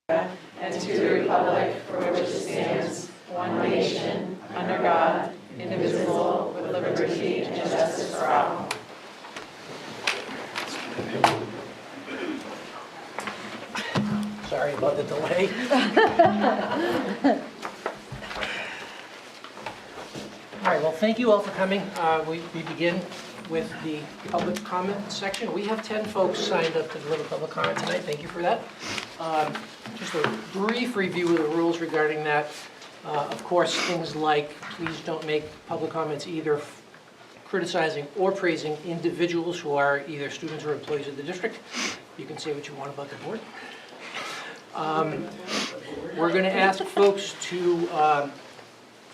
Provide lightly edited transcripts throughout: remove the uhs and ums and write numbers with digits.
and to the republic for which it stands, one nation, under God, indivisible, with liberty and justice for all. Sorry about the delay. All right, well, thank you all for coming. We begin with the public comment section. We have 10 folks signed up to deliver public comment tonight. Thank you for that. Just a brief review of the rules regarding that. Of course, things like please don't make public comments either criticizing or praising individuals who are either students or employees of the district. You can say what you want about the board. We're going to ask folks to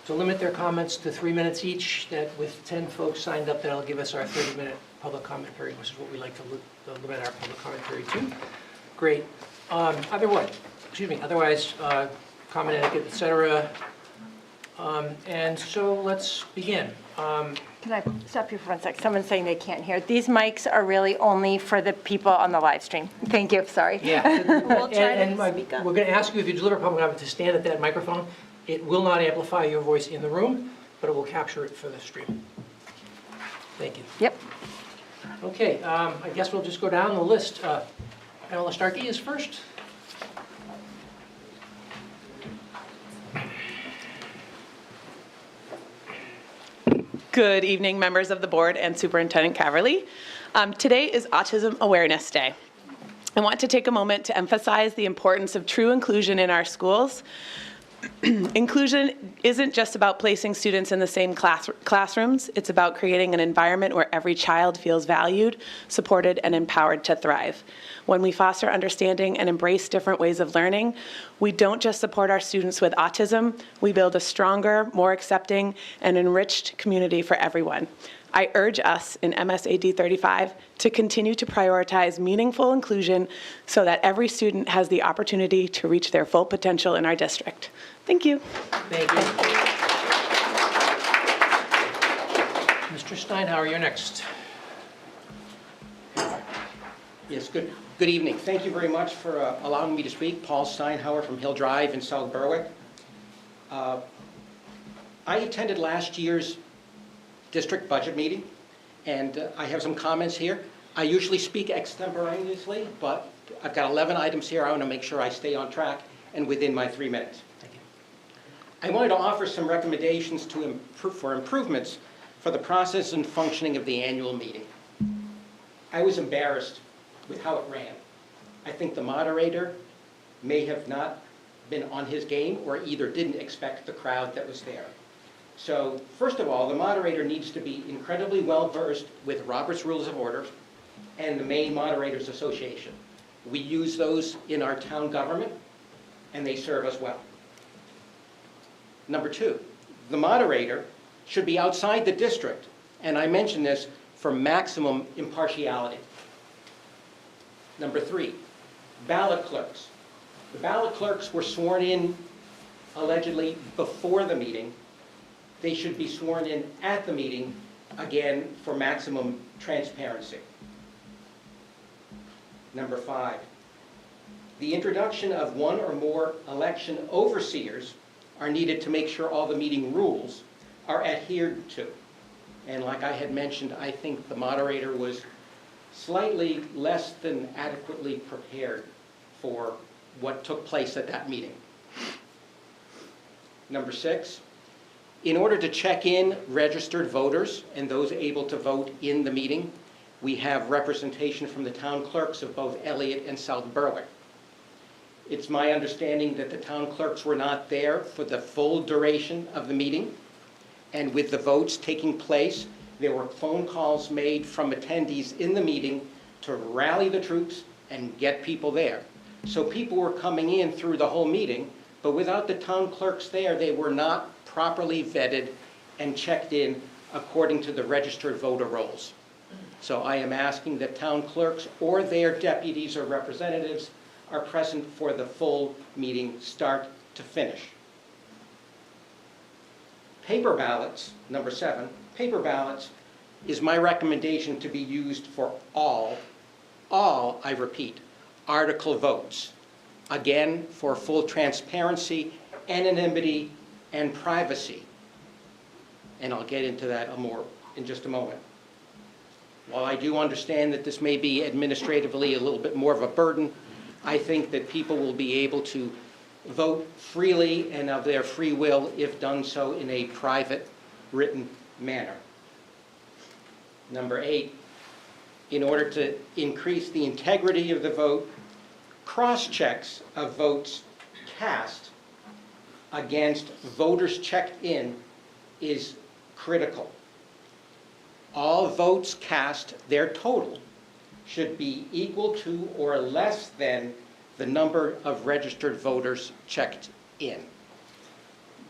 limit their comments to 3 minutes each. That with 10 folks signed up, that'll give us our 30-minute public comment period, which is what we like to limit our public comment period to. Great. Otherwise, comment etiquette, etc. And so let's begin. Can I stop you for 1 sec? Someone's saying they can't hear. These mics are really only for the people on the live stream. Thank you, sorry. Yeah, We'll try to speak up. We're going to ask you if you deliver public comment to stand at that microphone. It will not amplify your voice in the room, but it will capture it for the stream. Thank you. Yep. Okay, I guess we'll just go down the list. Ella Starkey is first. Good evening, members of the board and Superintendent Caverly. Today is Autism Awareness Day. I want to take a moment to emphasize the importance of true inclusion in our schools. Inclusion isn't just about placing students in the same classrooms. It's about creating an environment where every child feels valued, supported, and empowered to thrive. When we foster understanding and embrace different ways of learning, we don't just support our students with autism, we build a stronger, more accepting, and enriched community for everyone. I urge us in MSAD 35 to continue to prioritize meaningful inclusion so that every student has the opportunity to reach their full potential in our district. Thank you. Thank you. Mr. Steinhauer, you're next. Yes, good evening. Thank you very much for allowing me to speak. Paul Steinhauer from Hill Drive in South Berwick. I attended last year's district budget meeting, and I have some comments here. I usually speak extemporaneously, but I've got 11 items here. I want to make sure I stay on track and within my 3 minutes. Thank you. I wanted to offer some recommendations for improvements for the process and functioning of the annual meeting. I was embarrassed with how it ran. I think the moderator may have not been on his game or either didn't expect the crowd that was there. So first of all, the moderator needs to be incredibly well-versed with Robert's Rules of Order and the Maine Moderators Association. We use those in our town government, and they serve us well. Number two, the moderator should be outside the district, and I mention this for maximum impartiality. Number three, ballot clerks. The ballot clerks were sworn in allegedly before the meeting. They should be sworn in at the meeting, again, for maximum transparency. Number five, the introduction of one or more election overseers are needed to make sure all the meeting rules are adhered to. And like I had mentioned, I think the moderator was slightly less than adequately prepared for what took place at that meeting. Number six, in order to check in registered voters and those able to vote in the meeting, we have representation from the town clerks of both Elliott and South Berwick. It's my understanding that the town clerks were not there for the full duration of the meeting, and with the votes taking place, there were phone calls made from attendees in the meeting to rally the troops and get people there. So people were coming in through the whole meeting, but without the town clerks there, they were not properly vetted and checked in according to the registered voter rolls. So I am asking that town clerks or their deputies or representatives are present for the full meeting, start to finish. Paper ballots, number 7, paper ballots is my recommendation to be used for all, I repeat, article votes. again, for full transparency, anonymity, and privacy. And I'll get into that more in just a moment. While I do understand that this may be administratively a little bit more of a burden, I think that people will be able to vote freely and of their free will if done so in a private, written manner. Number 8, in order to increase the integrity of the vote, cross-checks of votes cast against voters checked in is critical. All votes cast, their total, should be equal to or less than the number of registered voters checked in.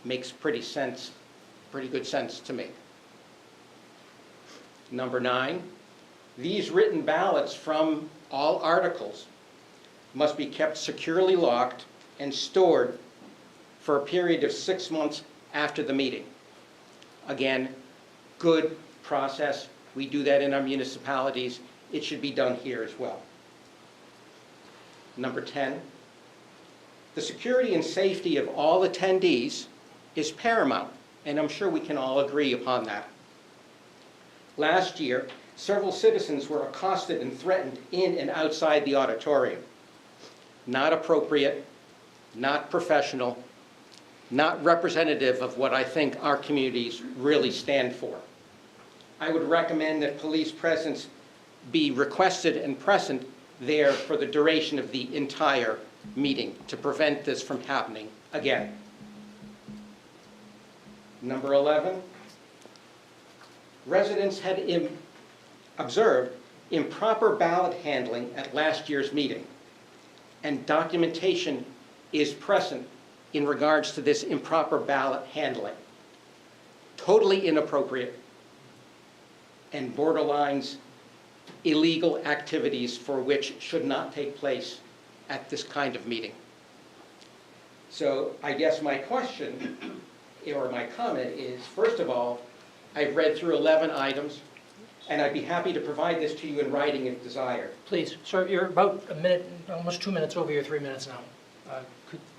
Makes pretty good sense to me. Number 9, these written ballots from all articles must be kept securely locked and stored for a period of 6 months after the meeting. Again, good process. We do that in our municipalities. It should be done here as well. Number 10, the security and safety of all attendees is paramount, and I'm sure we can all agree upon that. Last year, several citizens were accosted and threatened in and outside the auditorium. Not appropriate, not professional, not representative of what I think our communities really stand for. I would recommend that police presence be requested and present there for the duration of the entire meeting to prevent this from happening again. Number 11, residents had observed improper ballot handling at last year's meeting, and documentation is present in regards to this improper ballot handling. Totally inappropriate and borderlines illegal activities for which should not take place at this kind of meeting. So I guess my question or my comment is, first of all, I've read through 11 items, and I'd be happy to provide this to you in writing if desired. Please, sir, you're about a minute, almost 2 minutes over your 3 minutes now.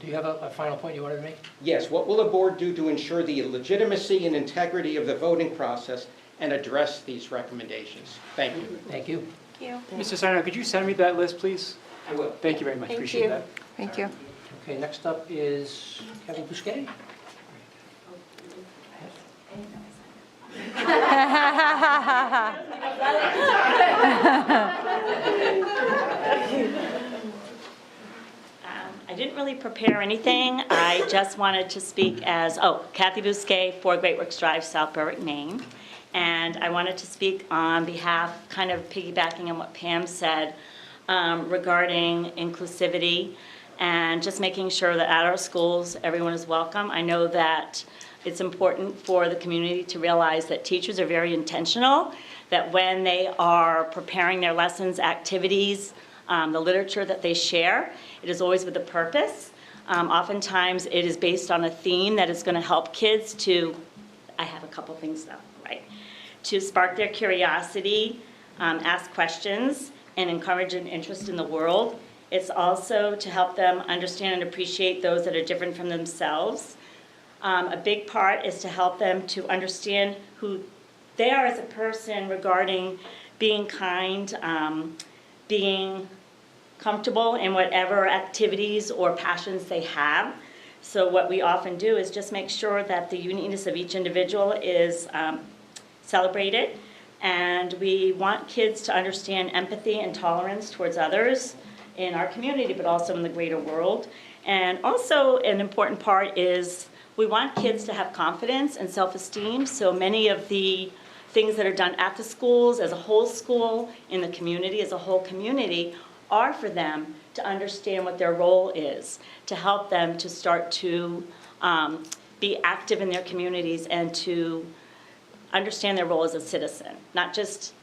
Do you have a final point you wanted to make? Yes, what will the board do to ensure the legitimacy and integrity of the voting process and address these recommendations? Thank you. Thank you. Mr. Sarno, could you send me that list, please? I will. Thank you very much. Appreciate that. Thank you. Okay, next up is Kathy Bousquet. I didn't really prepare anything. I just wanted to speak as, Kathy Bousquet, 4 Great Works Drive, South Berwick, Maine. And I wanted to speak on behalf, kind of piggybacking on what Pam said regarding inclusivity and just making sure that at our schools, everyone is welcome. I know that it's important for the community to realize that teachers are very intentional, that when they are preparing their lessons, activities, the literature that they share, it is always with a purpose. Oftentimes, it is based on a theme that is going to help kids to, I have a couple things though, right? To spark their curiosity, ask questions, and encourage an interest in the world. It's also to help them understand and appreciate those that are different from themselves. A big part is to help them to understand who they are as a person regarding being kind, being comfortable in whatever activities or passions they have. So what we often do is just make sure that the uniqueness of each individual is celebrated. And we want kids to understand empathy and tolerance towards others in our community, but also in the greater world. And also an important part is we want kids to have confidence and self-esteem. So many of the things that are done at the schools, as a whole school, in the community, as a whole community, are for them to understand what their role is, to help them to start to be active in their communities and to understand their role as a citizen, not just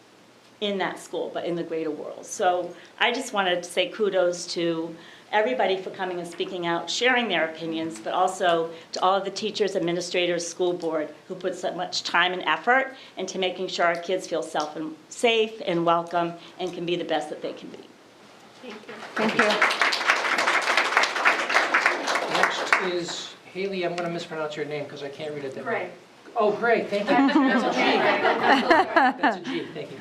in that school, but in the greater world. So I just wanted to say kudos to everybody for coming and speaking out, sharing their opinions, but also to all of the teachers, administrators, school board who put so much time and effort into making sure our kids feel safe and welcome and can be the best that they can be. Thank you. is Haley, I'm going to mispronounce your name because I can't read it that well. Gray. Oh, Gray, thank you. That's a G. That's a G, thank you.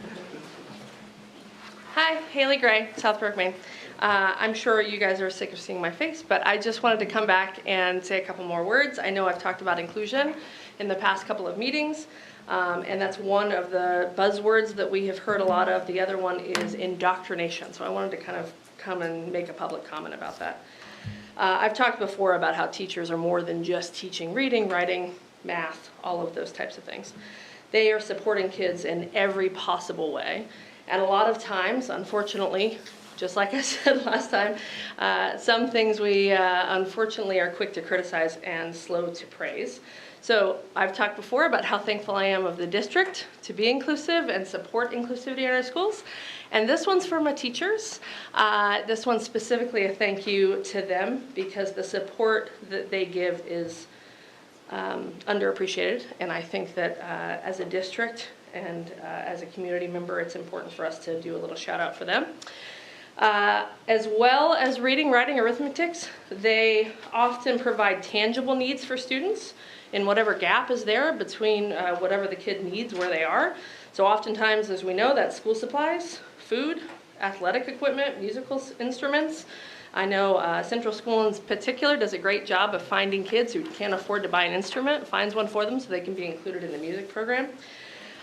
Hi, Haley Gray, Southbrook, Maine. I'm sure you guys are sick of seeing my face, but I just wanted to come back and say a couple more words. I know I've talked about inclusion in the past couple of meetings, and that's one of the buzzwords that we have heard a lot of. The other one is indoctrination, so I wanted to kind of come and make a public comment about that. I've talked before about how teachers are more than just teaching reading, writing, math, all of those types of things. They are supporting kids in every possible way. And a lot of times, unfortunately, just like I said last time, some things we unfortunately are quick to criticize and slow to praise. So I've talked before about how thankful I am of the district to be inclusive and support inclusivity in our schools. And this one's for my teachers. This one's specifically a thank you to them because the support that they give is underappreciated. And I think that as a district and as a community member, it's important for us to do a little shout out for them. As well as reading, writing, arithmetics, they often provide tangible needs for students in whatever gap is there between whatever the kid needs where they are. So oftentimes, as we know, that's school supplies, food, athletic equipment, musical instruments. I know Central School in particular does a great job of finding kids who can't afford to buy an instrument, finds one for them so they can be included in the music program.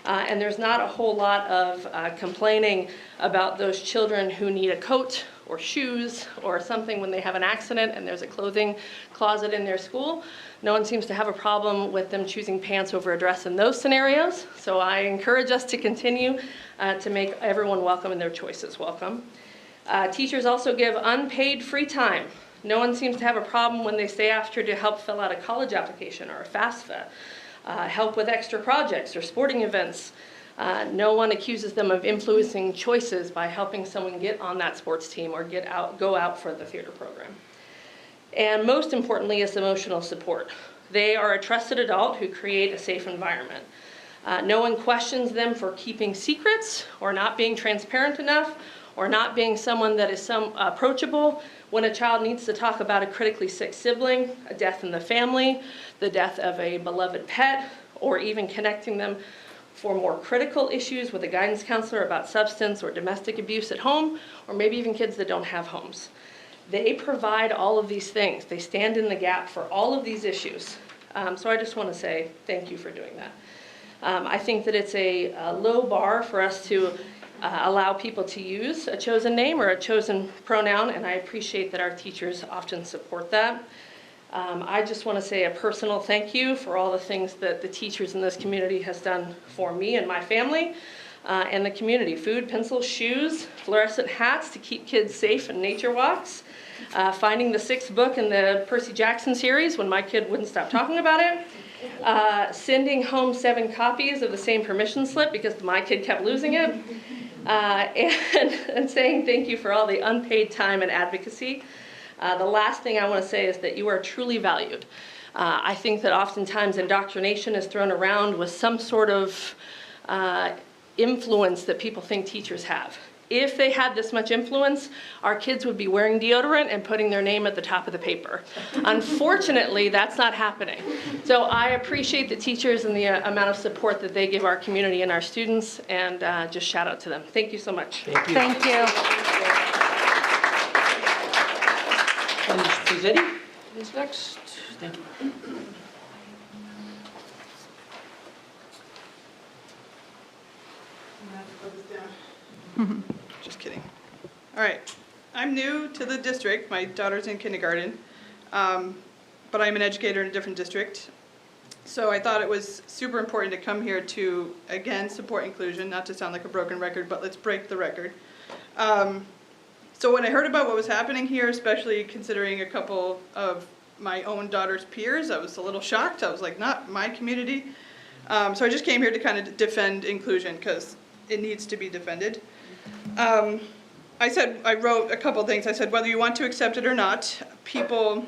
And there's not a whole lot of complaining about those children who need a coat or shoes or something when they have an accident and there's a clothing closet in their school. No one seems to have a problem with them choosing pants over a dress in those scenarios. So I encourage us to continue to make everyone welcome and their choices welcome. Teachers also give unpaid free time. No one seems to have a problem when they stay after to help fill out a college application or a FAFSA. Help with extra projects or sporting events. No one accuses them of influencing choices by helping someone get on that sports team or go out for the theater program. And most importantly is emotional support. They are a trusted adult who create a safe environment. No one questions them for keeping secrets or not being transparent enough or not being someone that is approachable when a child needs to talk about a critically sick sibling, a death in the family, the death of a beloved pet, or even connecting them for more critical issues with a guidance counselor about substance or domestic abuse at home, or maybe even kids that don't have homes. They provide all of these things. They stand in the gap for all of these issues. So I just want to say thank you for doing that. I think that it's a low bar for us to allow people to use a chosen name or a chosen pronoun, and I appreciate that our teachers often support that. I just want to say a personal thank you for all the things that the teachers in this community has done for me and my family and the community. Food, pencils, shoes, fluorescent hats to keep kids safe in nature walks, finding the 6th book in the Percy Jackson series when my kid wouldn't stop talking about it, sending home 7 copies of the same permission slip because my kid kept losing it, and saying thank you for all the unpaid time and advocacy. The last thing I want to say is that you are truly valued. I think that oftentimes indoctrination is thrown around with some sort of influence that people think teachers have. If they had this much influence, our kids would be wearing deodorant and putting their name at the top of the paper. Unfortunately, that's not happening. So I appreciate the teachers and the amount of support that they give our community and our students, and just shout out to them. Thank you so much. Thank you. Thank you. And Mr. Pizzetti is next. Thank you. Just kidding. All right. I'm new to the district. My daughter's in kindergarten, but I'm an educator in a different district. So I thought it was super important to come here to, again, support inclusion, not to sound like a broken record, but let's break the record. So when I heard about what was happening here, especially considering a couple of my own daughter's peers, I was a little shocked. I was like, not my community. So I just came here to kind of defend inclusion because it needs to be defended. I wrote a couple things. I said, whether you want to accept it or not, people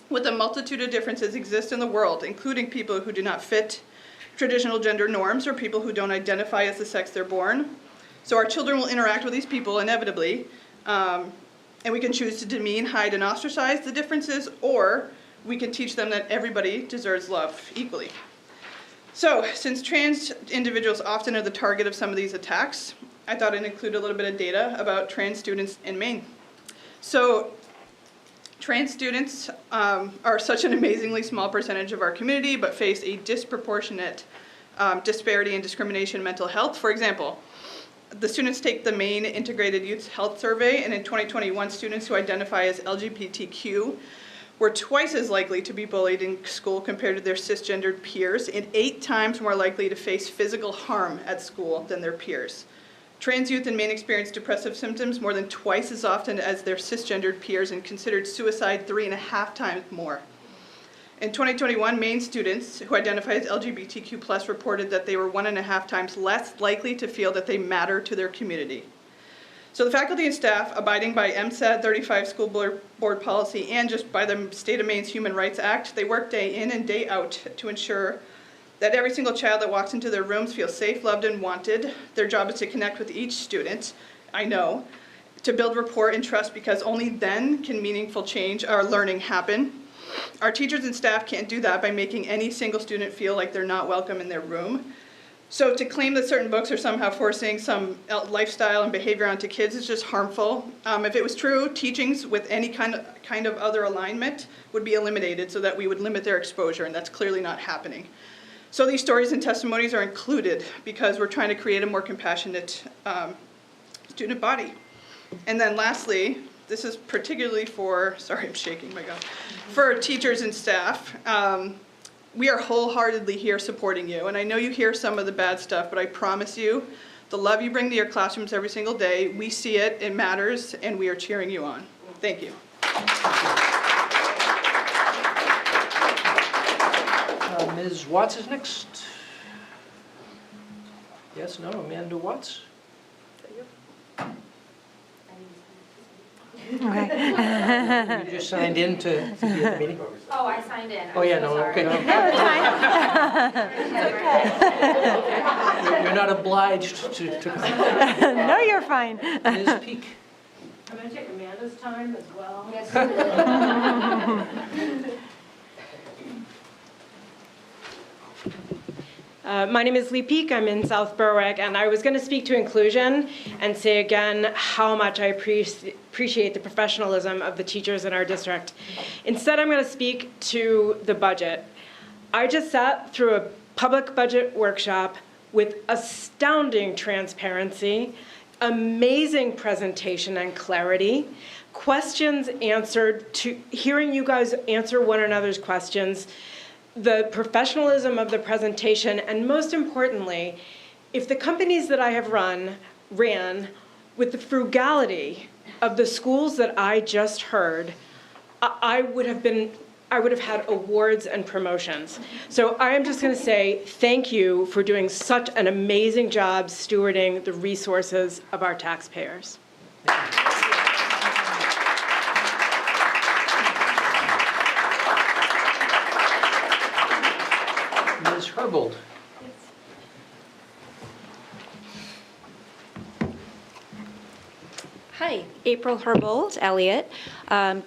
with a multitude of differences exist in the world, including people who do not fit traditional gender norms or people who don't identify as the sex they're born. So our children will interact with these people inevitably, and we can choose to demean, hide, and ostracize the differences, or we can teach them that everybody deserves love equally. So, since trans individuals often are the target of some of these attacks, I thought I'd include a little bit of data about trans students in Maine. So, trans students are such an amazingly small percentage of our community, but face a disproportionate disparity in discrimination in mental health. For example, the students take the Maine Integrated Youth Health Survey, and in 2021, students who identify as LGBTQ were twice as likely to be bullied in school compared to their cisgendered peers, and 8 times more likely to face physical harm at school than their peers. Trans youth in Maine experience depressive symptoms more than twice as often as their cisgendered peers and considered suicide 3.5 times more. In 2021, Maine students who identify as LGBTQ+ reported that they were 1.5 times less likely to feel that they matter to their community. So the faculty and staff, abiding by MSAD 35 school board policy and just by the state of Maine's Human Rights Act, they work day in and day out to ensure that every single child that walks into their rooms feels safe, loved, and wanted. Their job is to connect with each student, I know, to build rapport and trust, because only then can meaningful change or learning happen. Our teachers and staff can't do that by making any single student feel like they're not welcome in their room. So to claim that certain books are somehow forcing some lifestyle and behavior onto kids is just harmful. If it was true, teachings with any kind of other alignment would be eliminated so that we would limit their exposure, and that's clearly not happening. So these stories and testimonies are included because we're trying to create a more compassionate student body. And then lastly, this is particularly for, sorry, I'm shaking, my God, for teachers and staff. We are wholeheartedly here supporting you, and I know you hear some of the bad stuff, but I promise you, the love you bring to your classrooms every single day, we see it, it matters, and we are cheering you on. Thank you. Ms. Watts is next. Yes, no, Amanda Watts? Okay. You just signed in to be at the meeting? Oh, I signed in. Oh, yeah, no, okay. No, it's fine. You're not obliged to come. No, you're fine. Ms. Peak. I'm going to take Amanda's time as well. Yes. My name is Lee Peak. I'm in South Berwick, and I was going to speak to inclusion and say again how much I appreciate the professionalism of the teachers in our district. Instead, I'm going to speak to the budget. I just sat through a public budget workshop with astounding transparency, amazing presentation and clarity, questions answered, to hearing you guys answer one another's questions, the professionalism of the presentation, and most importantly, if the companies that I have ran with the frugality of the schools that I just heard, I would have had awards and promotions. So I am just going to say thank you for doing such an amazing job stewarding the resources of our taxpayers. Ms. Herbold. Hi, April Herbold, Elliott,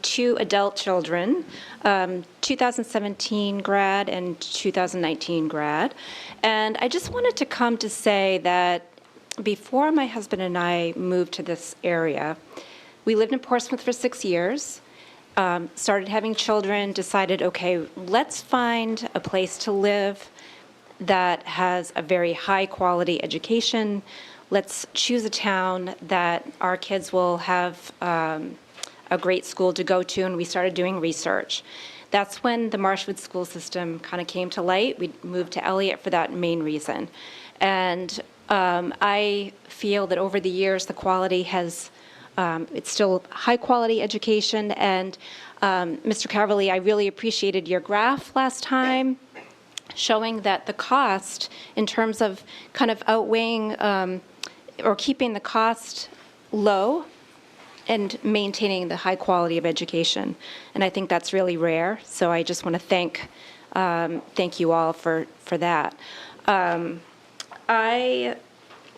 2 adult children, 2017 grad and 2019 grad. And I just wanted to come to say that before my husband and I moved to this area, we lived in Portsmouth for 6 years, started having children, decided, okay, let's find a place to live that has a very high quality education. Let's choose a town that our kids will have a great school to go to, and we started doing research. That's when the Marshwood school system kind of came to light. We moved to Elliott for that main reason. And I feel that over the years, the quality has, it's still high quality education. And Mr. Caverly, I really appreciated your graph last time, showing that the cost in terms of kind of outweighing or keeping the cost low and maintaining the high quality of education. And I think that's really rare. So I just want to thank you all for that. I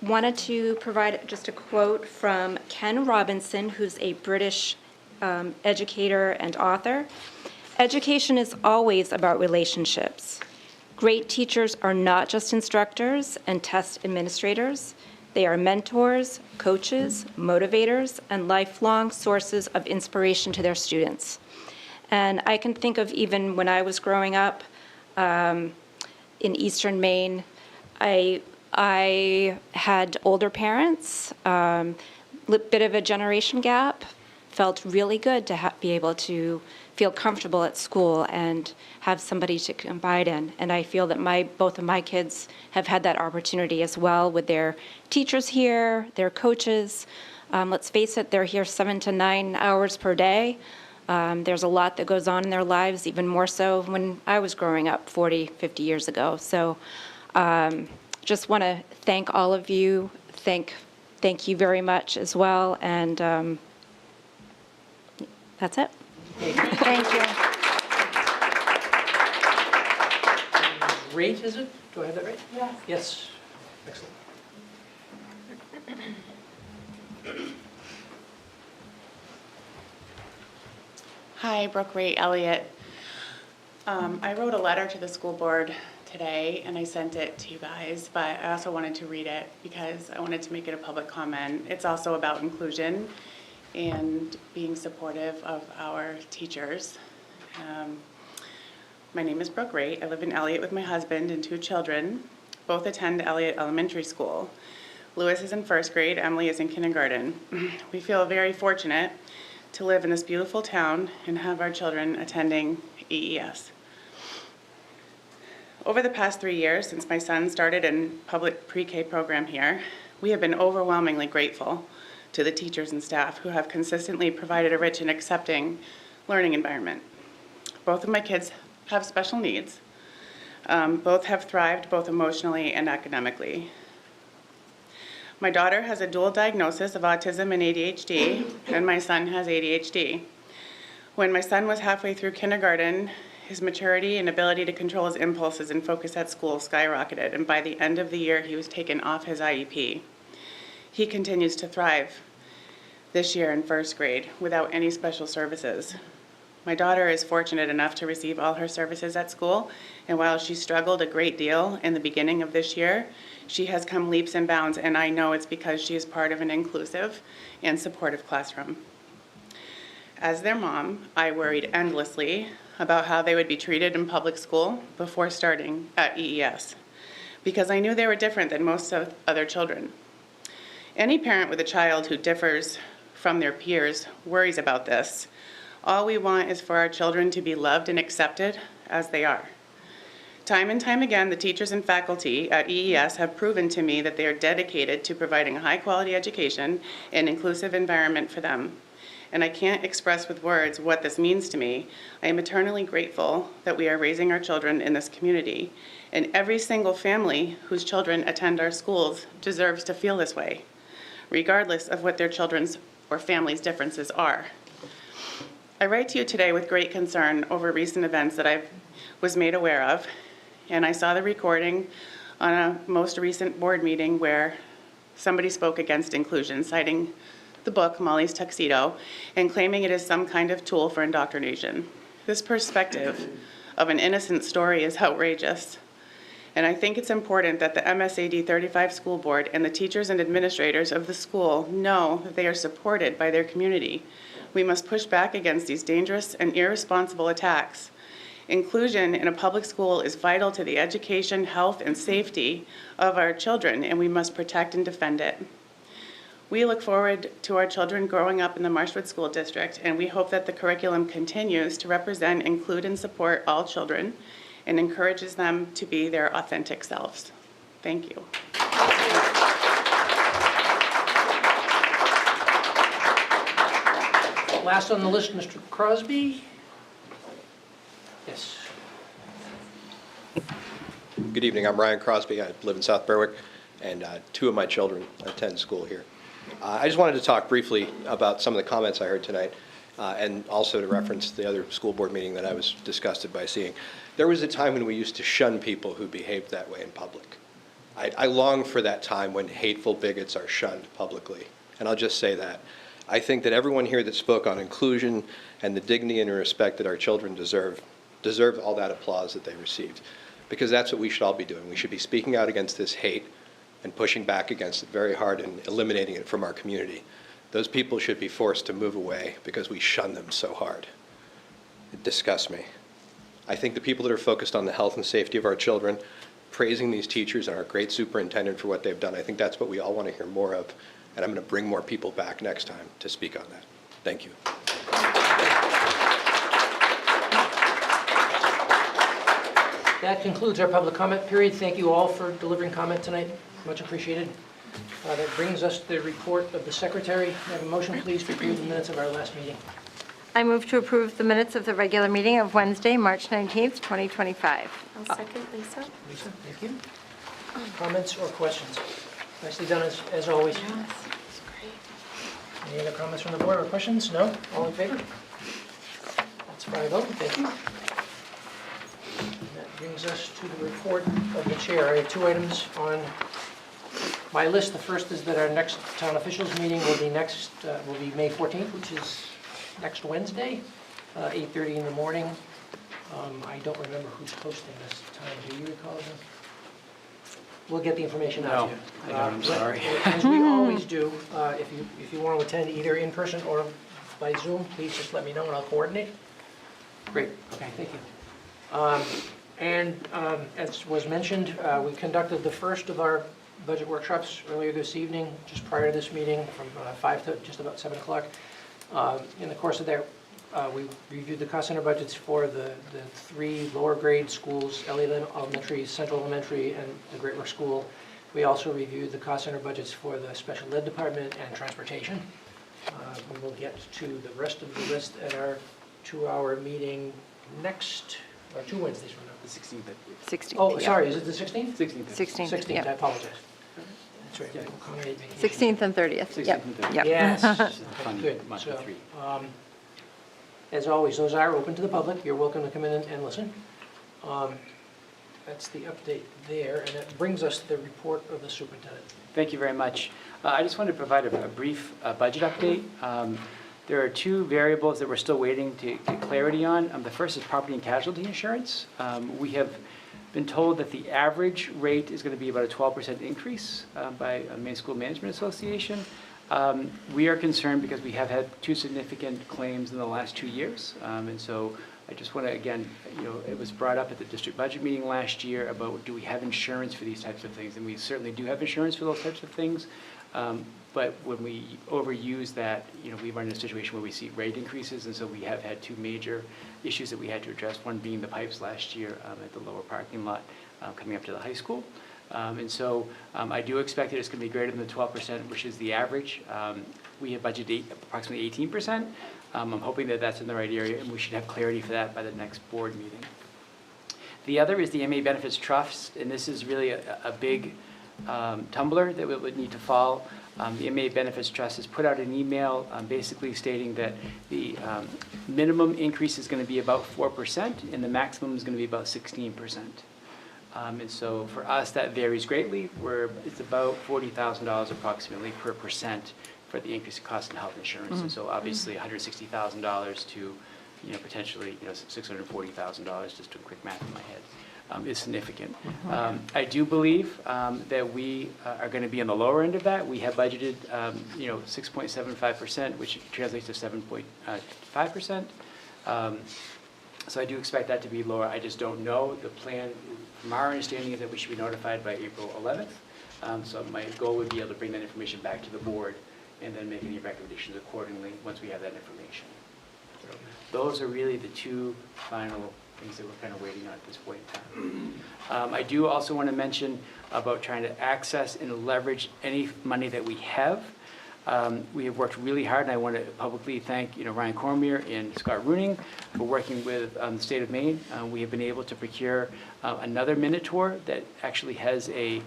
wanted to provide just a quote from Ken Robinson, who's a British educator and author. Education is always about relationships. Great teachers are not just instructors and test administrators. They are mentors, coaches, motivators, and lifelong sources of inspiration to their students. And I can think of even when I was growing up in Eastern Maine, I had older parents, bit of a generation gap. Felt really good to be able to feel comfortable at school and have somebody to confide in. And I feel that both of my kids have had that opportunity as well with their teachers here, their coaches. Let's face it, they're here 7 to 9 hours per day. There's a lot that goes on in their lives, even more so when I was growing up 40, 50 years ago. So just want to thank all of you. Thank you very much as well. And that's it. Thank you. Rate, is it? Do I have that right? Yes. Yes. Excellent. Hi, Brooke Ray Elliott. I wrote a letter to the school board today and I sent it to you guys, but I also wanted to read it because I wanted to make it a public comment. It's also about inclusion and being supportive of our teachers. My name is Brooke Ray. I live in Elliott with my husband and 2 children. Both attend Elliott Elementary School. Lewis is in 1st grade, Emily is in kindergarten. We feel very fortunate to live in this beautiful town and have our children attending EES. Over the past 3 years, since my son started in public pre-K program here, we have been overwhelmingly grateful to the teachers and staff who have consistently provided a rich and accepting learning environment. Both of my kids have special needs. Both have thrived both emotionally and academically. My daughter has a dual diagnosis of autism and ADHD, and my son has ADHD. When my son was halfway through kindergarten, his maturity and ability to control his impulses and focus at school skyrocketed, and by the end of the year, he was taken off his IEP. He continues to thrive this year in 1st grade without any special services. My daughter is fortunate enough to receive all her services at school, and while she struggled a great deal in the beginning of this year, she has come leaps and bounds, and I know it's because she is part of an inclusive and supportive classroom. As their mom, I worried endlessly about how they would be treated in public school before starting at EES, because I knew they were different than most of other children. Any parent with a child who differs from their peers worries about this. All we want is for our children to be loved and accepted as they are. Time and time again, the teachers and faculty at EES have proven to me that they are dedicated to providing a high-quality education and inclusive environment for them. And I can't express with words what this means to me. I am eternally grateful that we are raising our children in this community. And every single family whose children attend our schools deserves to feel this way, regardless of what their children's or family's differences are. I write to you today with great concern over recent events that I was made aware of, and I saw the recording on a most recent board meeting where somebody spoke against inclusion, citing the book, Molly's Tuxedo, and claiming it is some kind of tool for indoctrination. This perspective of an innocent story is outrageous. And I think it's important that the MSAD 35 school board and the teachers and administrators of the school know that they are supported by their community. We must push back against these dangerous and irresponsible attacks. Inclusion in a public school is vital to the education, health, and safety of our children, and we must protect and defend it. We look forward to our children growing up in the Marshwood School District, and we hope that the curriculum continues to represent, include, and support all children, and encourages them to be their authentic selves. Thank you. Last on the list, Mr. Crosby. Yes. Good evening. I'm Ryan Crosby. I live in South Berwick, and 2 of my children attend school here. I just wanted to talk briefly about some of the comments I heard tonight, and also to reference the other school board meeting that I was disgusted by seeing. There was a time when we used to shun people who behaved that way in public. I long for that time when hateful bigots are shunned publicly, and I'll just say that. I think that everyone here that spoke on inclusion and the dignity and respect that our children deserve all that applause that they received, because that's what we should all be doing. We should be speaking out against this hate and pushing back against it very hard and eliminating it from our community. Those people should be forced to move away because we shun them so hard. It disgusts me. I think the people that are focused on the health and safety of our children, praising these teachers and our great superintendent for what they've done, I think that's what we all want to hear more of, and I'm going to bring more people back next time to speak on that. Thank you. That concludes our public comment period. Thank you all for delivering comment tonight. Much appreciated. That brings us to the report of the secretary. May I have a motion, please, to approve the minutes of our last meeting? I move to approve the minutes of the regular meeting of Wednesday, March 19th, 2025. I'll second, Lisa. Lisa, thank you. Comments or questions? Nicely done, as always. Any other comments from the board or questions? No? All in favor? That's 5-0. Thank you. That brings us to the report of the chair. I have 2 items on my list. The first is that our next town officials meeting will be May 14th, which is next Wednesday, 8:30 in the morning. I don't remember who's hosting this time. Do you recall? We'll get the information out to you. I don't, I'm sorry. As we always do, if you want to attend either in person or by Zoom, please just let me know and I'll coordinate. Great, okay, thank you. As was mentioned, we conducted the first of our budget workshops earlier this evening, just prior to this meeting, from 5 to just about 7 o'clock. In the course of that, we reviewed the cost center budgets for the 3 lower grade schools, Elliott Elementary, Central Elementary, and the Great Works School. We also reviewed the cost center budgets for the special ed department and transportation. We will get to the rest of the list at our 2-hour meeting next, or 2 Wednesdays from now. The 16th. 16th. Oh, yeah. sorry, is it the 16th? 16th. 16th. 16th, yeah. I apologize. That's right, yeah, accommodate vacation. 16th and 30th. 16th Yep. and 30th. Yep. Yes. Funny, Good. month So, of 3. as always, those are open to the public. You're welcome to come in and listen. That's the update there, and that brings us to the report of the superintendent. Thank you very much. I just wanted to provide a brief budget update. There are 2 variables that we're still waiting to get clarity on. The first is property and casualty insurance. We have been told that the average rate is going to be about a 12% increase by Maine School Management Association. We are concerned because we have had 2 significant claims in the last 2 years. And so I just want to, again, it was brought up at the district budget meeting last year about do we have insurance for these types of things? And we certainly do have insurance for those types of things. But when we overuse that, we run into a situation where we see rate increases. And so we have had 2 major issues that we had to address, one being the pipes last year at the lower parking lot coming up to the high school. And so I do expect that it's going to be greater than the 12%, which is the average. We have budgeted approximately 18%. I'm hoping that that's in the right area, and we should have clarity for that by the next board meeting. The other is the MA Benefits Trust, and this is really a big tumbler that would need to fall. The MA Benefits Trust has put out an email basically stating that the minimum increase is going to be about 4%, and the maximum is going to be about 16%. And so for us, that varies greatly. It's about $40,000 approximately per percent for the increase in cost in health insurance. And so obviously $160,000 to potentially $640,000, just doing quick math in my head, is significant. I do believe that we are going to be on the lower end of that. We have budgeted 6.75%, which translates to 7.5%. So I do expect that to be lower. I just don't know. The plan, from our understanding, is that we should be notified by April 11th. So my goal would be able to bring that information back to the board and then make any recommendations accordingly once we have that information. So those are really the 2 final things that we're kind of waiting on at this point in time. I do also want to mention about trying to access and leverage any money that we have. We have worked really hard, and I want to publicly thank Ryan Cormier and Scott Rooning for working with the state of Maine. We have been able to procure another Minotaur that actually has a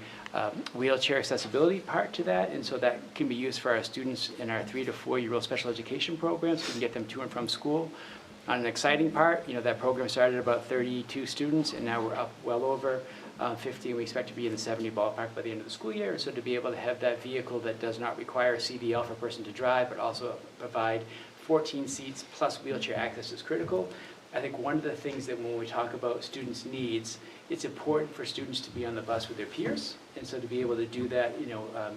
wheelchair accessibility part to that, and so that can be used for our students in our 3 to 4-year-old special education programs. We can get them to and from school. On an exciting part, that program started at about 32 students, and now we're up well over 50, and we expect to be in the 70 ballpark by the end of the school year. And so to be able to have that vehicle that does not require a CDL for a person to drive, but also provide 14 seats plus wheelchair access is critical. I think one of the things that when we talk about students' needs, it's important for students to be on the bus with their peers. And so to be able to do that,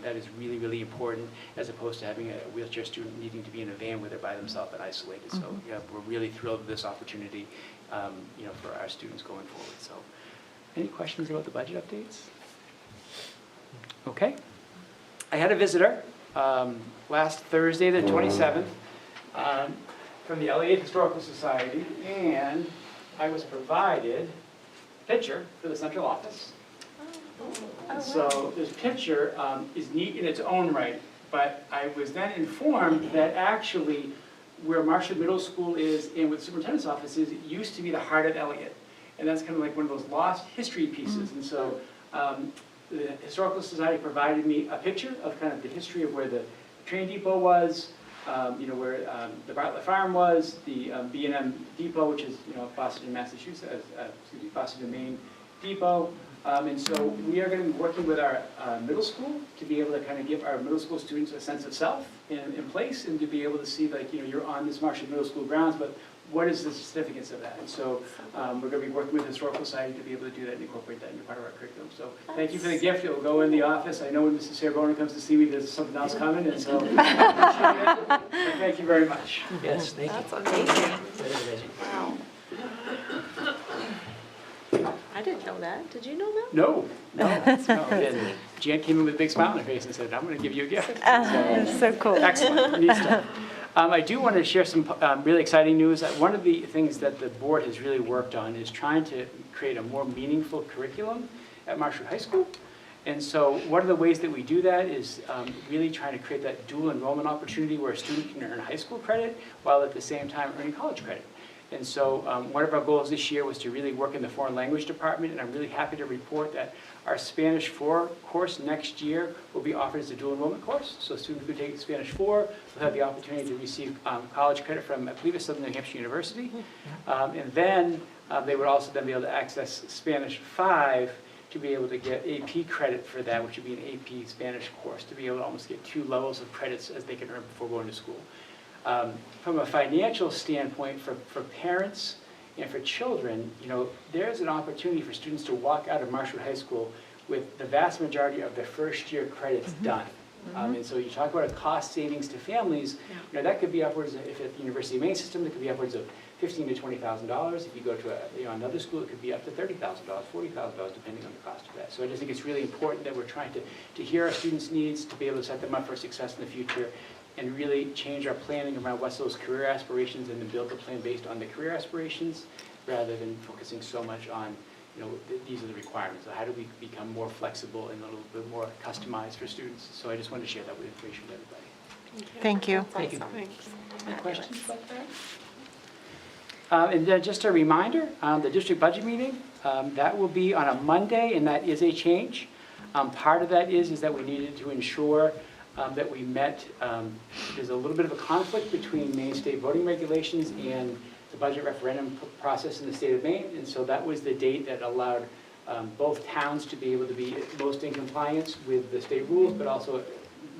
that is really, really important, as opposed to having a wheelchair student needing to be in a van where they're by themselves and isolated. So yeah, we're really thrilled with this opportunity, for our students going forward. So any questions about the budget updates? Okay. I had a visitor last Thursday, the 27th, from the Elliott Historical Society, and I was provided a picture for the central office. So this picture is neat in its own right, but I was then informed that actually where Marshall Middle School is and where the superintendent's office is, it used to be the heart of Elliott. And that's kind of like one of those lost history pieces. And so the Historical Society provided me a picture of kind of the history of where the train depot was, where the Bartlett Farm was, the B&M Depot, which is, Boston, Massachusetts, Boston, Maine Depot. And so we are going to be working with our middle school to be able to kind of give our middle school students a sense of self in place, and to be able to see, like, you're on this Marshall Middle School grounds, but what is the significance of that? And so we're going to be working with the Historical Society to be able to do that and incorporate that into part of our curriculum. So thank you for the gift. It will go in the office. I know when Mrs. Sarabona comes to see me, there's something else coming, and so thank you very much. Yes, thank you. That's amazing. That is amazing. Wow. I didn't know that. Did you know that? No. And Jan came in with a big smile on her face and said, I'm going to give you a gift. So cool. Excellent. Neat stuff. I do want to share some really exciting news. One of the things that the board has really worked on is trying to create a more meaningful curriculum at Marshwood High School. And so one of the ways that we do that is really trying to create that dual enrollment opportunity where a student can earn high school credit while at the same time earning college credit. And so one of our goals this year was to really work in the foreign language department, and I'm really happy to report that our Spanish 4 course next year will be offered as a dual enrollment course. So students who take Spanish 4 will have the opportunity to receive college credit from, I believe it's Southern New Hampshire University. And then they would also then be able to access Spanish 5 to be able to get AP credit for that, which would be an AP Spanish course, to be able to almost get 2 levels of credits as they can earn before going to school. From a financial standpoint, for parents and for children, there's an opportunity for students to walk out of Marshwood High School with the vast majority of their first year credits done. And so you talk about a cost savings to families, that could be upwards, if at the University of Maine system, it could be upwards of $15,000 to $20,000. If you go to another school, it could be up to $30,000, $40,000, depending on the cost of that. So I just think it's really important that we're trying to hear our students' needs, to be able to set them up for success in the future, and really change our planning around what's those career aspirations, and then build the plan based on the career aspirations, rather than focusing so much on, these are the requirements. So how do we become more flexible and a little bit more customized for students? So I just wanted to share that with information with everybody. Thank you. Thank you. Any questions about that? And then just a reminder, the district budget meeting, that will be on a Monday, and that is a change. Part of that is that we needed to ensure that we met, there's a little bit of a conflict between Maine state voting regulations and the budget referendum process in the state of Maine, and so that was the date that allowed both towns to be able to be most in compliance with the state rules, but also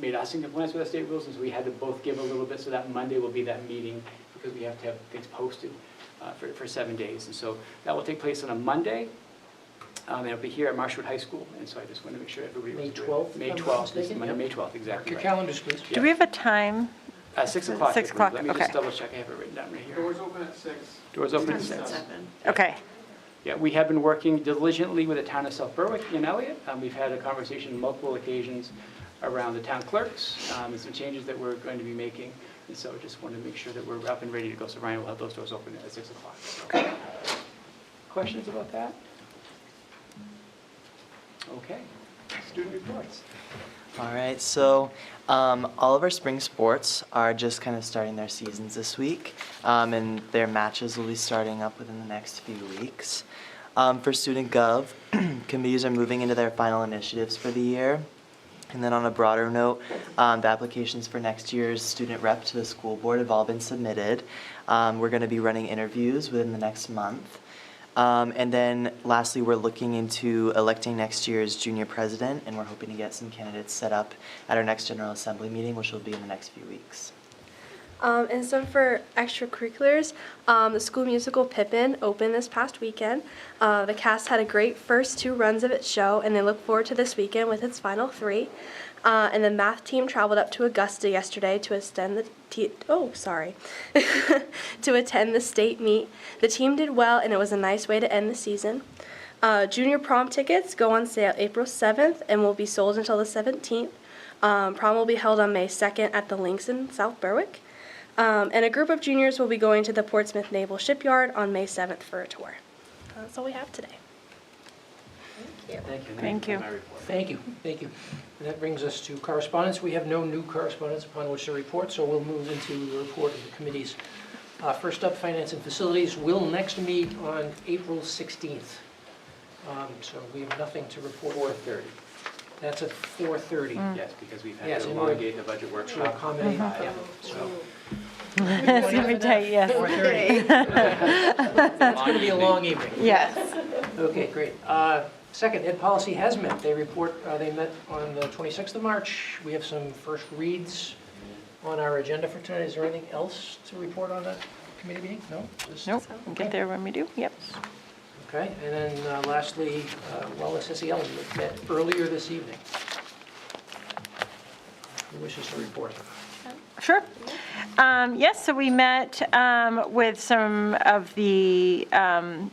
made us in compliance with the state rules, and so we had to both give a little bit, so that Monday will be that meeting, because we have to have things posted for 7 days, and so that will take place on a Monday. And it'll be here at Marshwood High School, and so I just want to make sure everybody was May doing 12th, May if I'm 12th, not this is mistaken. Monday, Yep. May 12th, exactly Mark your right. calendars, please. Do we have a time? 6 o'clock. 6 I believe. o'clock, Let me okay. just double check, I have it written down right here. Doors open at 6. Doors open at 6. Okay. Yeah, we have been working diligently with the town of South Berwick and Elliott. We've had a conversation on multiple occasions around the town clerks and some changes that we're going to be making. And so just wanted to make sure that we're up and ready to go. So Ryan will have those doors open at 6 o'clock. So, questions about that? Okay, student reports. All right, so all of our spring sports are just kind of starting their seasons this week, and their matches will be starting up within the next few weeks. For Student Gov, committees are moving into their final initiatives for the year. And then on a broader note, the applications for next year's student rep to the school board have all been submitted. We're going to be running interviews within the next month. And then lastly, we're looking into electing next year's junior president, and we're hoping to get some candidates set up at our next General Assembly meeting, which will be in the next few weeks. And so for extracurriculars, the school musical Pippin opened this past weekend. The cast had a great first 2 runs of its show, and they look forward to this weekend with its final 3. And the math team traveled up to Augusta yesterday to attend to attend the state meet. The team did well, and it was a nice way to end the season. Junior prom tickets go on sale April 7th and will be sold until the 17th. Prom will be held on May 2nd at the Links in South Berwick. And a group of juniors will be going to the Portsmouth Naval Shipyard on May 7th for a tour. That's all we have today. Thank you. Thank you. And that brings us to correspondence. We have no new correspondence upon which to report, so we'll move into the report of the committees. First up, Finance and Facilities will next meet on April 16th. So we have nothing to report. 4:30. That's at 4:30. Yes, because we've had Yes, to and we're- elongate the budget To workshop. accommodate, yeah, so. Super tight, yes. 4:30. It's going to be a long evening. Yes. Okay, great. Second, Ed Policy has met. They met on the 26th of March. We have some first reads on our agenda for tonight. Is there anything else to report on that committee meeting? No? Nope, we'll get there when we do, yep. Okay, and then lastly, Wellness SEL met earlier this evening. Who wishes to report? Sure. Yes, so we met with some of the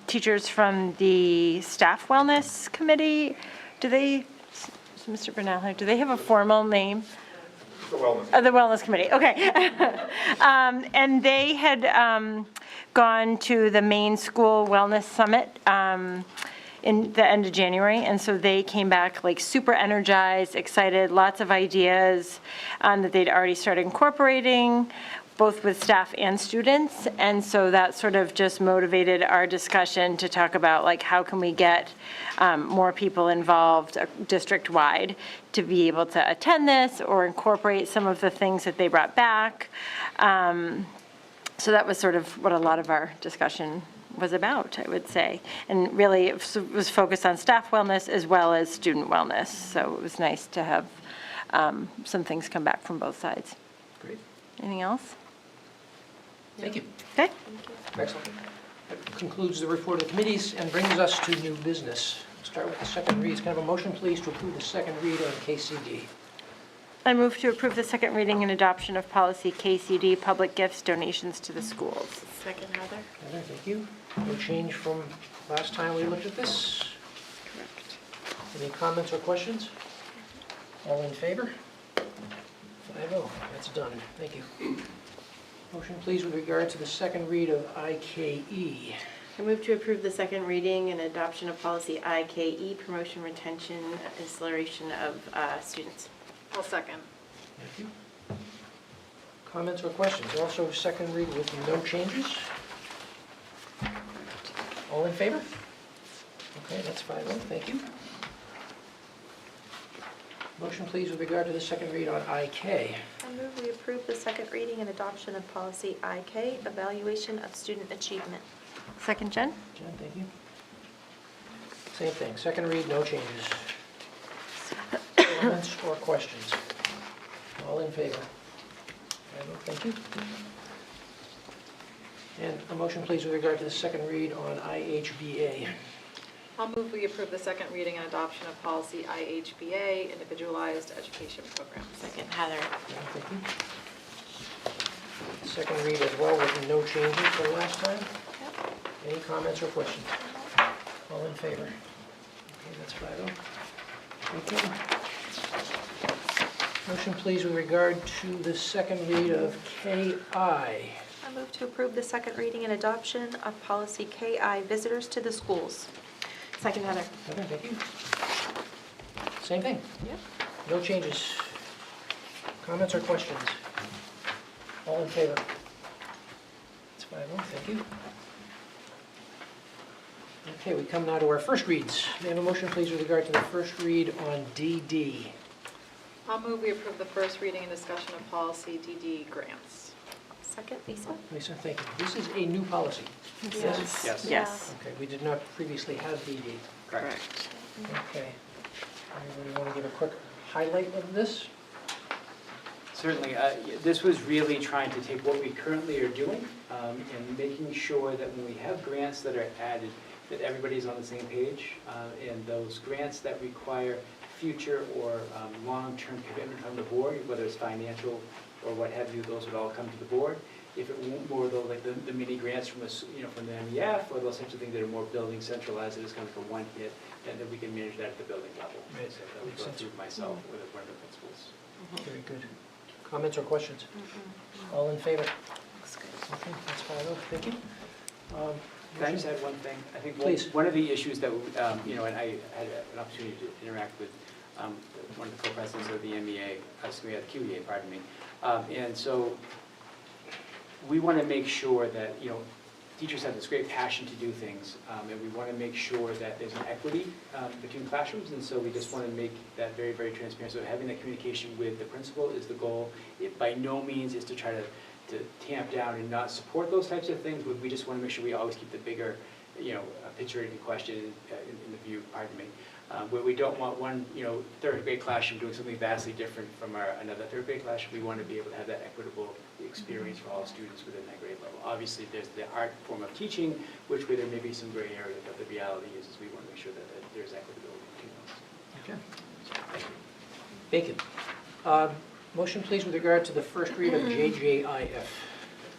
teachers from the Staff Wellness Committee. Mr. Bernal, do they have a formal name? The Wellness Committee, okay. And they had gone to the main school wellness summit in the end of January, and so they came back like super energized, excited, lots of ideas that they'd already started incorporating, both with staff and students, and so that sort of just motivated our discussion to talk about like how can we get more people involved district-wide to be able to attend this or incorporate some of the things that they brought back. So that was sort of what a lot of our discussion was about, I would say. And really, it was focused on staff wellness as well as student wellness. So it was nice to have some things come back from both sides. Great. Anything else? Thank you. Okay. Excellent. That concludes the report of the committees and brings us to new business. Start with the second read. Can I have a motion, please, to approve the second read on KCD? I move to approve the second reading and adoption of policy KCD, public gifts, donations to the schools. Second, Heather. Heather, thank you. No change from last time we looked at this? Correct. Any comments or questions? All in favor? 5-0. That's done. Thank you. Motion, please, with regard to the second read of IKE. I move to approve the second reading and adoption of policy IKE, promotion, retention, acceleration of students. I'll second. Thank you. Comments or questions? Also, second read with no changes. All in favor? Okay, that's 5-0. Thank you. Motion, please, with regard to the second read on IK. I move we approve the second reading and adoption of policy IK, evaluation of student achievement. Second, Jen? Jen, thank you. Same thing. Second read, no changes. Comments or questions? All in favor? 5-0. Thank you. And a motion, please, with regard to the second read on IHBA. I'll move we approve the second reading and adoption of policy IHBA, individualized education program. Second, Heather. Yeah, thank you. Second read as well with no changes from last time. Any comments or questions? All in favor? Okay, that's 5-0. Thank you. Motion, please, with regard to the second read of KI. I move to approve the second reading and adoption of policy KI, visitors to the schools. Second, Heather. Heather, thank you. Same thing? Yep. No changes. Comments or questions? All in favor? It's 5-0, thank you. Okay, we come now to our first reads. May I have a motion, please, with regard to the first read on DD? I'll move we approve the first reading and discussion of policy DD grants. Second, Lisa. Lisa, thank you. This is a new policy. Yes. Yes. Okay, we did not previously have BD. Correct. Okay. Anybody want to give a quick highlight of this? Certainly. This was really trying to take what we currently are doing and making sure that when we have grants that are added, that everybody's on the same page. And those grants that require future or long-term commitment from the board, whether it's financial or what have you, those would all come to the board. If it won't more though, like the mini grants from from the MEF or those types of things that are more building centralized, that is kind of a one hit, and then we can manage that at the building level. Right. So that would go through myself with one of the principals. Very good. Comments or questions? All in favor? Okay, that's 5-0. Thank you. Can I just add one thing? I think Please. one of the issues that, and I had an opportunity to interact with one of the co-presidents of the MEA, the QEA, pardon me. And so we want to make sure that, teachers have this great passion to do things, and we want to make sure that there's an equity between classrooms, and so we just want to make that very, very transparent. So having that communication with the principal is the goal. It by no means is to try to tamp down and not support those types of things, but we just want to make sure we always keep the bigger, picture in question in the view, pardon me. Where we don't want one, third grade classroom doing something vastly different from another third grade classroom. We want to be able to have that equitable experience for all students within that grade level. Obviously, there's the art form of teaching, which where there may be some gray area, but the reality is we want to make sure that there's equitability between those. Okay. Thank you. Motion, please, with regard to the first read of JJIF.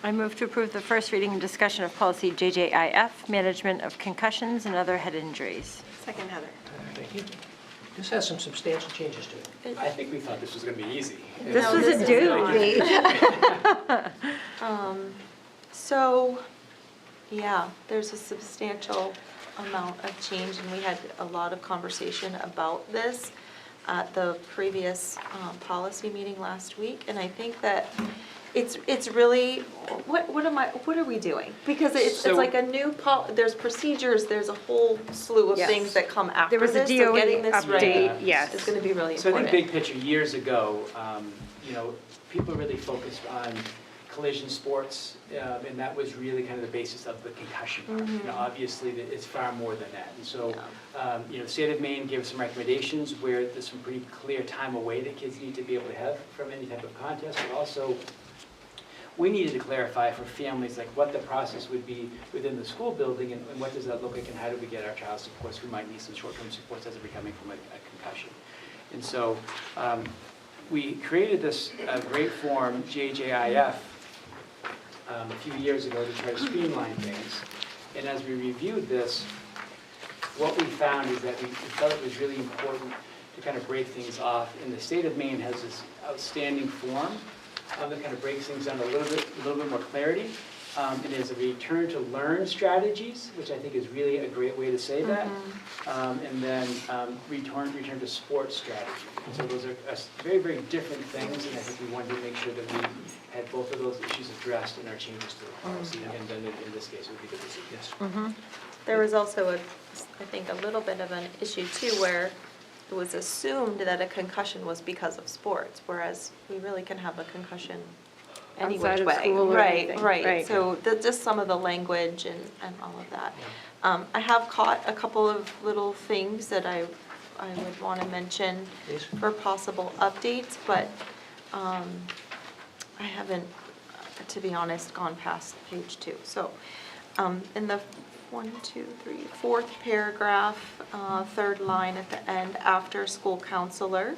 I move to approve the first reading and discussion of policy JJIF, management of concussions and other head injuries. Second, Heather. Thank you. This has some substantial changes to it. I think we thought this was going to be easy. This was a doozy. So, yeah, there's a substantial amount of change, and we had a lot of conversation about this at the previous policy meeting last week, and I think that it's really, what are we doing? Because it's like a new, there's procedures, there's a whole slew of Yes. things that come after There was a this, so DOE getting this right update, yes. is gonna be really So I important. think big picture, years ago, people really focused on collision sports, and that was really kind of the basis of the concussion part. Obviously, it's far more than that. And so, the state of Maine gave some recommendations where there's some pretty clear time away that kids need to be able to have from any type of contest, but also we needed to clarify for families like what the process would be within the school building and what does that look like and how do we get our child supports who might need some short-term supports as they're coming from a concussion. And so we created this great form, JJIF, a few years ago to try to streamline things. And as we reviewed this, what we found is that we felt it was really important to kind of break things off. And the state of Maine has this outstanding form that kind of breaks things down a little bit more clarity. It is a return to learn strategies, which I think is really a great way to say that. And then return to sports strategy. And so those are very, very different things, and I think we wanted to make sure that we had both of those issues addressed in our changes to the policy. And then in this case, it would be the yes. There was also I think, a little bit of an issue too, where it was assumed that a concussion was because of sports, whereas we really can have a concussion any Outside which of way. school or Right, anything. right. Right. So just some of the language and all of that. I have caught a couple of little things that I would want to mention Please. for possible updates, but I haven't, to be honest, gone past page 2. So in the 4th paragraph, third line at the end, after school counselor,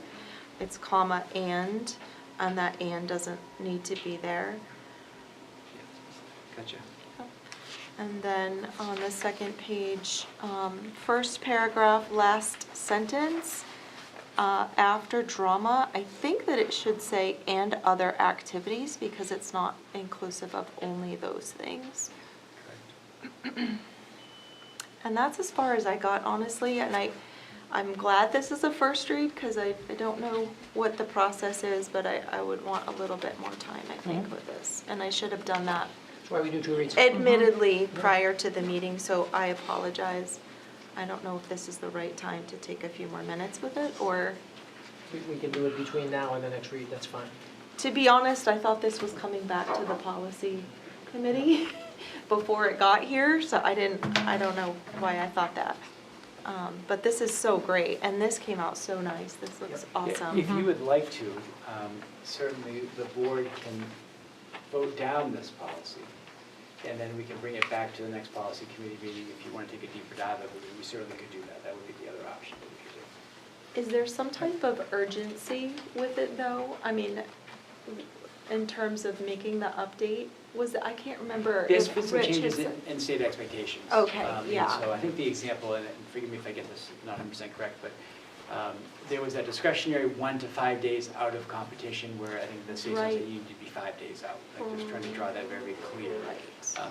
it's comma and that and doesn't need to be there. Gotcha. And then on the second page, first paragraph, last sentence, after drama, I think that it should say and other activities because it's not inclusive of only those things. And that's as far as I got, honestly, and I'm glad this is a first read because I don't know what the process is, but I would want a little bit more time, I think, with this. And I should have done that That's why we do 2 reads. admittedly prior to the meeting, so I apologize. I don't know if this is the right time to take a few more minutes with it, or, We can do it between now and the next read, that's fine. to be honest, I thought this was coming back to the policy committee. before it got here, so I don't know why I thought that. But this is so great, and this came out so nice. This looks awesome. If you would like to, certainly the board can vote down this policy, and then we can bring it back to the next policy committee meeting if you want to take a deeper dive of it. We certainly could do that. That would be the other option that we could do. Is there some type of urgency with it, though? I mean, in terms of making the update? I can't remember. There's if been some Rich changes has- in state expectations. Okay, And yeah. so I think the example, and forgive me if I get this not 100% correct, but there was that discretionary 1 to 5 days out of competition where I think the state says Right. that you need to be 5 days out. Like just trying to draw that very clear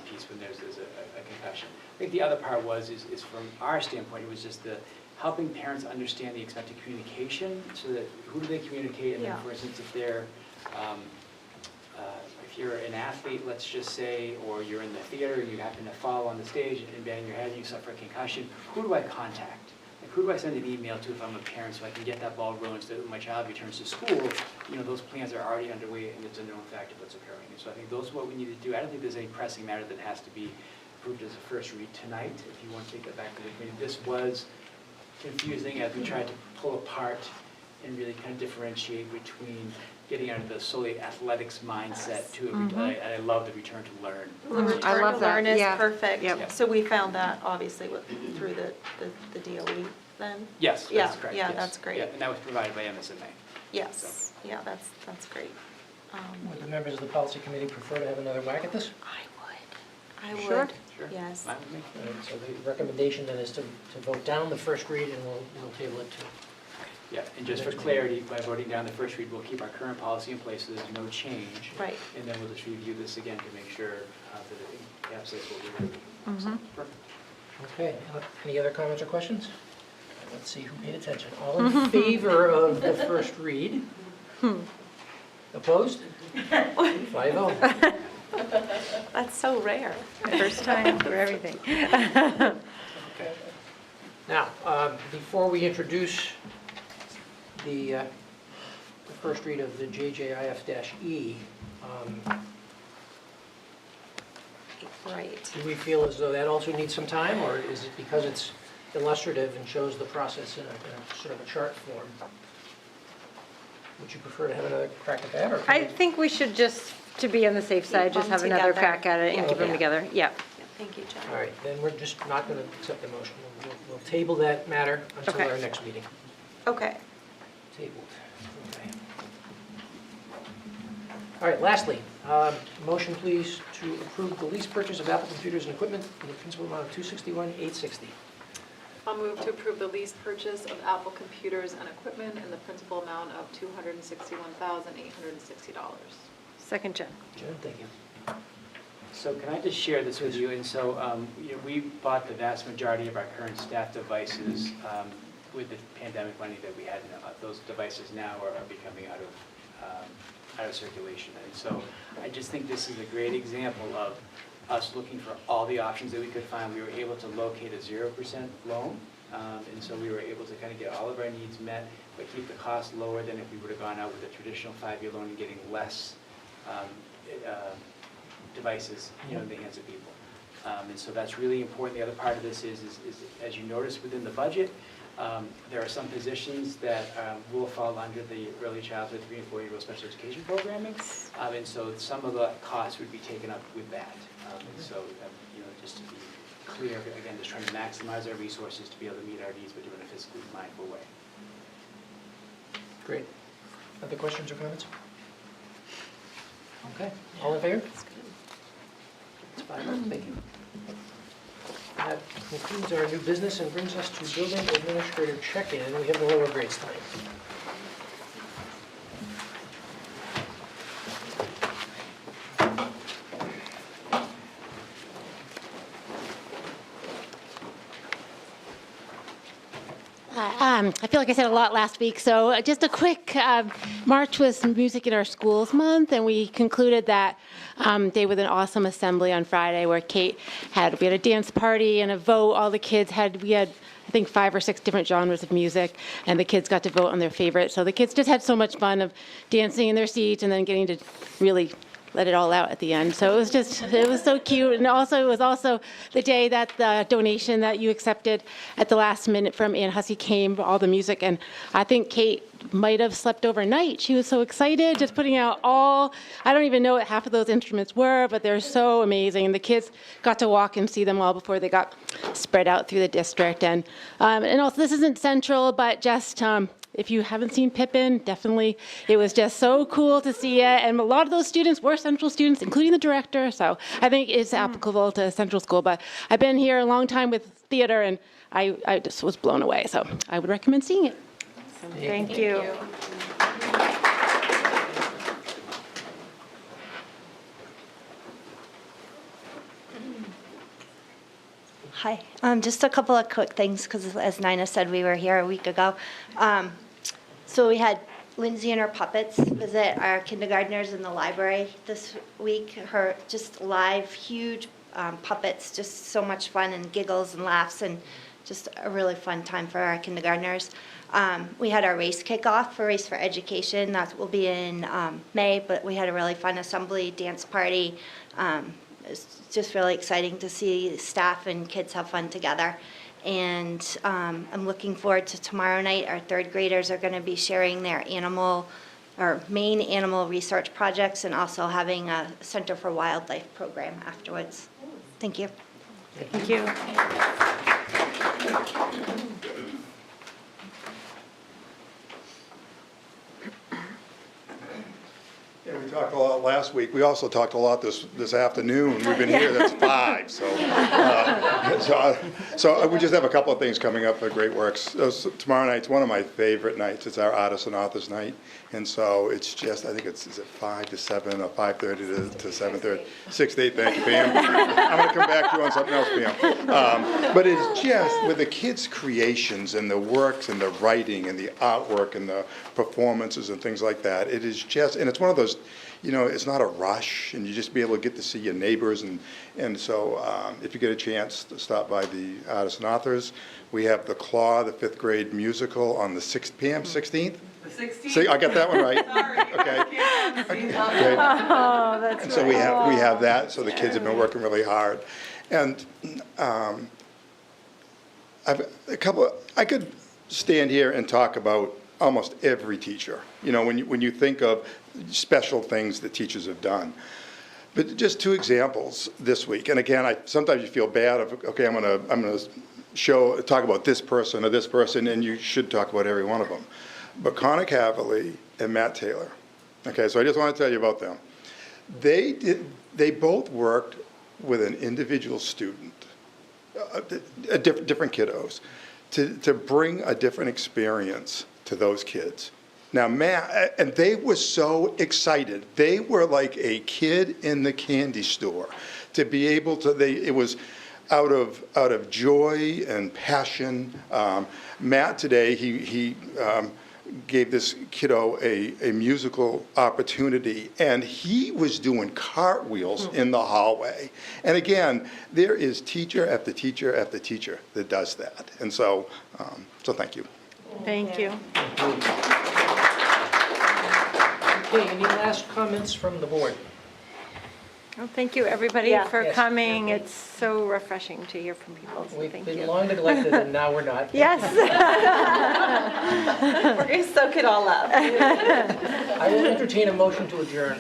piece when there's a concussion. I think the other part is from our standpoint, it was just the helping parents understand the expected communication, so that who do they communicate, and then Yeah. for instance, if they're if you're an athlete, let's just say, or you're in the theater and you happen to fall on the stage and bang your head and you suffer a concussion, who do I contact? Like, who do I send an email to if I'm a parent so I can get that ball rolling so that when my child returns to school, those plans are already underway and it's a known fact of what's occurring. And so I think those are what we need to do. I don't think there's any pressing matter that has to be approved as a first read tonight. If you want to take that back to the committee, this was confusing as we tried to pull apart and really kind of differentiate between getting out of the solely athletics mindset to and I love the return to learn. The return I love to that. learn is Yeah. perfect. Yep. So we found that obviously through the DOE then? Yes, Yeah, that's correct. yeah, yes. that's great. Yeah, and that was provided by MSMA. Yes, yeah, that's great. Would the members of the policy committee prefer to have another whack at this? I would, Sure. yes. Fine with me. All right, so the recommendation then is to vote down the first read, and we'll table it to. Yeah, and just for clarity, by voting down the first read, we'll keep our current policy in place, so there's no change. Right. And then we'll just review this again to make sure that it encapsulates what we're doing. Perfect. Okay, any other comments or questions? Let's see who paid attention. All in favor of the first read? Opposed? 5-0. That's so rare. First time for everything. Okay. Now, before we introduce the first read of the JJIF-E, Right. do we feel as though that also needs some time, or is it because it's illustrative and shows the process in a sort of a chart form? Would you prefer to have another crack at that, or? I think we should just, to be on the safe side, just have them another together. crack at it and Yeah. keep them together. Yeah. Thank you, Jen. All right, then we're just not going to accept the motion. We'll table that matter until Okay. our next meeting. Okay. Tabled. Okay. All right, lastly, motion please to approve the lease purchase of Apple computers and equipment in the principal amount of $261,860. I'll move to approve the lease purchase of Apple computers and equipment in the principal amount of $261,860. Second, Jen. Jen, thank you. So can I just share this with you? And so we bought the vast majority of our current staff devices with the pandemic money that we had. Those devices now are becoming out of circulation. And so I just think this is a great example of us looking for all the options that we could find. We were able to locate a 0% loan. And so we were able to kind of get all of our needs met, but keep the cost lower than if we would have gone out with a traditional 5-year loan and getting less devices, in the hands of people. And so that's really important. The other part of this is as you notice within the budget, there are some positions that will fall under the early childhood 3- and 4-year-old special education programming. And so some of the costs would be taken up with that. And so, just to be clear, again, just trying to maximize our resources to be able to meet our needs, but do it in a fiscally mindful way. Great. Other questions or comments? Okay, all in favor? It's 5-0, thank you. That concludes our new business and brings us to building administrator check-in. We have the lower grades tonight. I feel like I said a lot last week, so just a quick March was Music in Our Schools Month, and we concluded that day with an awesome assembly on Friday where we had a dance party and a vote. All the kids we had I think 5 or 6 different genres of music, and the kids got to vote on their favorite. So the kids just had so much fun of dancing in their seats and then getting to really let it all out at the end. So it was so cute. And also, it was also the day that the donation that you accepted at the last minute from Ann Hussey came, all the music. And I think Kate might have slept overnight. She was so excited, just putting out I don't even know what half of those instruments were, but they're so amazing. The kids got to walk and see them all before they got spread out through the district. And also, this isn't central, but just if you haven't seen Pippin, definitely, it was just so cool to see it. And a lot of those students were Central students, including the director. So I think it's applicable to Central School. But I've been here a long time with theater, and I just was blown away. So I would recommend seeing it. Thank you. Hi, just a couple of quick things, because as Nina said, we were here a week ago. So we had Lindsay and her puppets visit our kindergartners in the library this week. Her just live, huge puppets, just so much fun and giggles and laughs, and just a really fun time for our kindergartners. We had our race kickoff for Race for Education. That will be in May, but we had a really fun assembly dance party. It's just really exciting to see staff and kids have fun together. And I'm looking forward to tomorrow night. Our third graders are going to be sharing their main animal research projects, and also having a Center for Wildlife program afterwards. Thank you. Thank you. Yeah, we talked a lot last week. We also talked a lot this afternoon. We've been here, that's 5. So we just have a couple of things coming up for Great Works. Tomorrow night's one of my favorite nights. It's our Artists and Authors Night. And so it's just, I think is it 5 to 7 or 5:30 to 7:30? 6 to 8, thank you, Pam. I'm going to come back to you on something else, Pam. But it's just with the kids' creations and the works and the writing and the artwork and the performances and things like that, it is just, and it's one of those, it's not a rush, and you just be able to get to see your neighbors. And so if you get a chance to stop by the Artists and Authors, we have The Claw, the 5th grade musical on the 16th? The 16th? See, I got that one right. Sorry. Okay. Oh, that's And so we have that, so the kids have been working really hard. And I could stand here and talk about almost every teacher, when you think of special things that teachers have done. But just 2 examples this week. And again, sometimes you feel bad of, okay, I'm gonna talk about this person or this person, and you should talk about every one of them. But Connor Caverly and Matt Taylor. Okay, so I just want to tell you about them. They both worked with an individual student, different kiddos, to bring a different experience to those kids. Now, Matt, and they were so excited. They were like a kid in the candy store to be able to, it was out of joy and passion. Matt today, he gave this kiddo a musical opportunity, and he was doing cartwheels in the hallway. And again, there is teacher after teacher after teacher that does that. And so thank you. Thank you. Okay, any last comments from the board? Well, thank you, everybody, Yeah. for Yes. coming. It's so refreshing to hear from people, so We've thank been you. long neglected, and now we're not. Yes. We're going to soak it all up. I will entertain a motion to adjourn.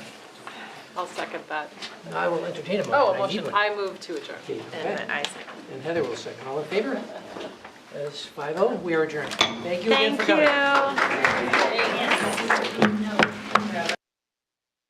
I'll second that. I will entertain a motion. Oh, a I need motion. one. I move to adjourn. Okay, And I second. And Heather will second. All in favor? That's 5-0. We are adjourned. Thank you again for Thank coming. you.